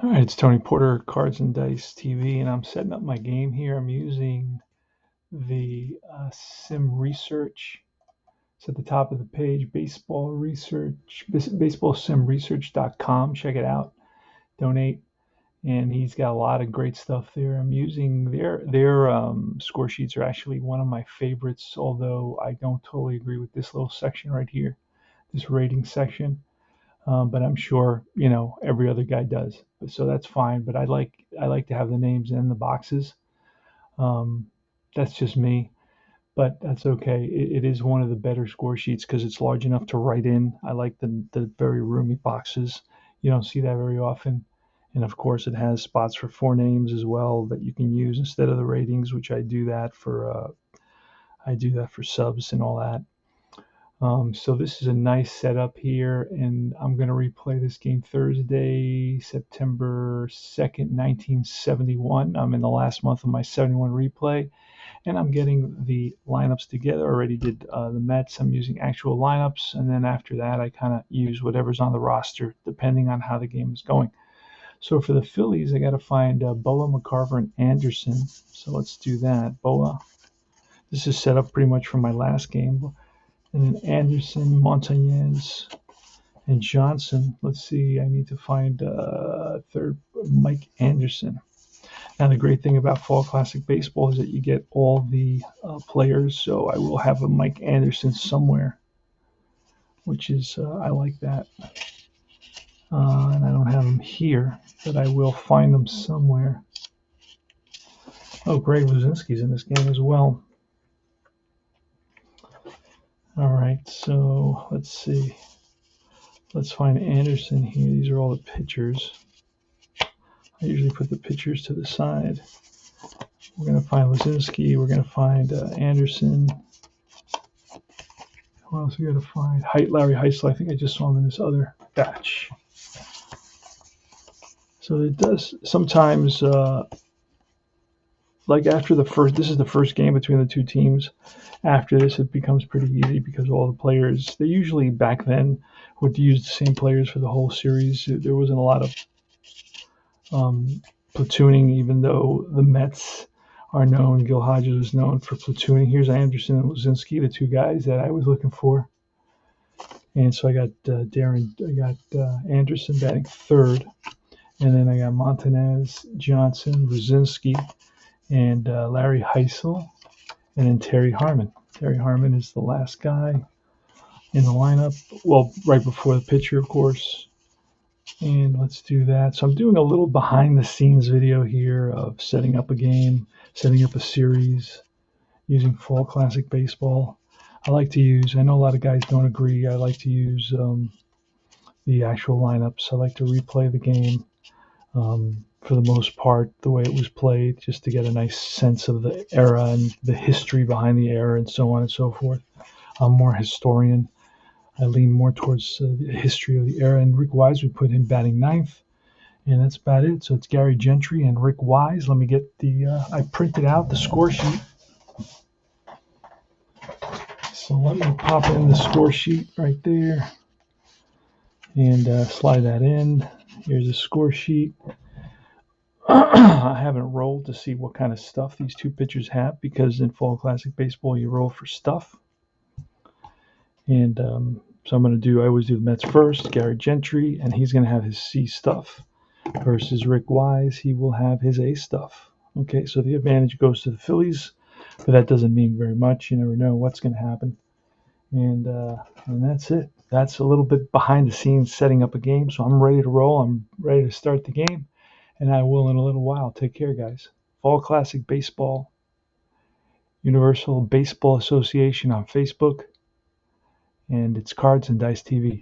All right, it's Tony Porter, Cards and Dice TV, and I'm setting up my game here. I'm using the Sim Research. It's at the top of the page, Baseball Research, baseballsimresearch.com. Check it out, donate, and he's got a lot of great stuff there. I'm using their score sheets are actually one of my favorites, although I don't totally agree with this little section right here, this rating section. But I'm sure every other guy does. So that's fine. But I like to have the names in the boxes. Um, that's just me, but that's okay. It is one of the better score sheets because it's large enough to write in. I like the very roomy boxes. You don't see that very often. And of course, it has spots for four names as well that you can use instead of the ratings, which I do that for subs and all that. So this is a nice setup here, and I'm going to replay this game Thursday, September 2nd, 1971. I'm in the last month of my 71 replay, and I'm getting the lineups together. I already did the Mets. I'm using actual lineups, and then after that, I kind of use whatever's on the roster, depending on how the game is going. So for the Phillies, I got to find Boa, McCarver, and Anderson. So let's do that. Boa. This is set up pretty much from my last game. And then Anderson, Montañez, and Johnson. Let's see, I need to find third, Mike Anderson. Now, the great thing about Fall Classic Baseball is that you get all the players, so I will have a Mike Anderson somewhere, which is, I like that. And I don't have him here, but I will find them somewhere. Oh, Greg Luzinski's in this game as well. All right, so let's see. Let's find Anderson here. These are all the pitchers. I usually put the pitchers to the side. We're going to find Luzinski. We're going to find Anderson. Who else we got to find? Larry Heisel. I think I just saw him in this other batch. So it does sometimes, like after the first, this is the first game between the two teams. After this, it becomes pretty easy because all the players, they usually back then would use the same players for the whole series. There wasn't a lot of platooning, even though the Mets are known. Gil Hodges was known for platooning. Here's Anderson and Luzinski, the two guys that I was looking for. And so I got Anderson batting third, and then I got Montanez, Johnson, Luzinski, and Larry Heisel, and then Terry Harmon. Terry Harmon is the last guy in the lineup. Well, right before the pitcher, of course. And let's do that. So I'm doing a little behind the scenes video here of setting up a game, setting up a series, using Fall Classic Baseball. I know a lot of guys don't agree, I like to use the actual lineups. I like to replay the game for the most part, the way it was played, just to get a nice sense of the era and the history behind the era and so on and so forth. I'm more historian. I lean more towards the history of the era. And Rick Wise, we put him batting ninth. And that's about it. So it's Gary Gentry and Rick Wise. Let me get I printed out the score sheet. So let me pop in the score sheet right there and slide that in. Here's the score sheet. I haven't rolled to see what kind of stuff these two pitchers have because in Fall Classic Baseball, you roll for stuff. And so I always do the Mets first, Gary Gentry, and he's going to have his C stuff versus Rick Wise. He will have his A stuff. Okay, so the advantage goes to the Phillies, but that doesn't mean very much. You never know what's going to happen. And that's it. That's a little bit behind the scenes setting up a game. So I'm ready to roll. I'm ready to start the game, and I will in a little while. Take care, guys. Fall Classic Baseball, Universal Baseball Association on Facebook, and it's Cards and Dice TV.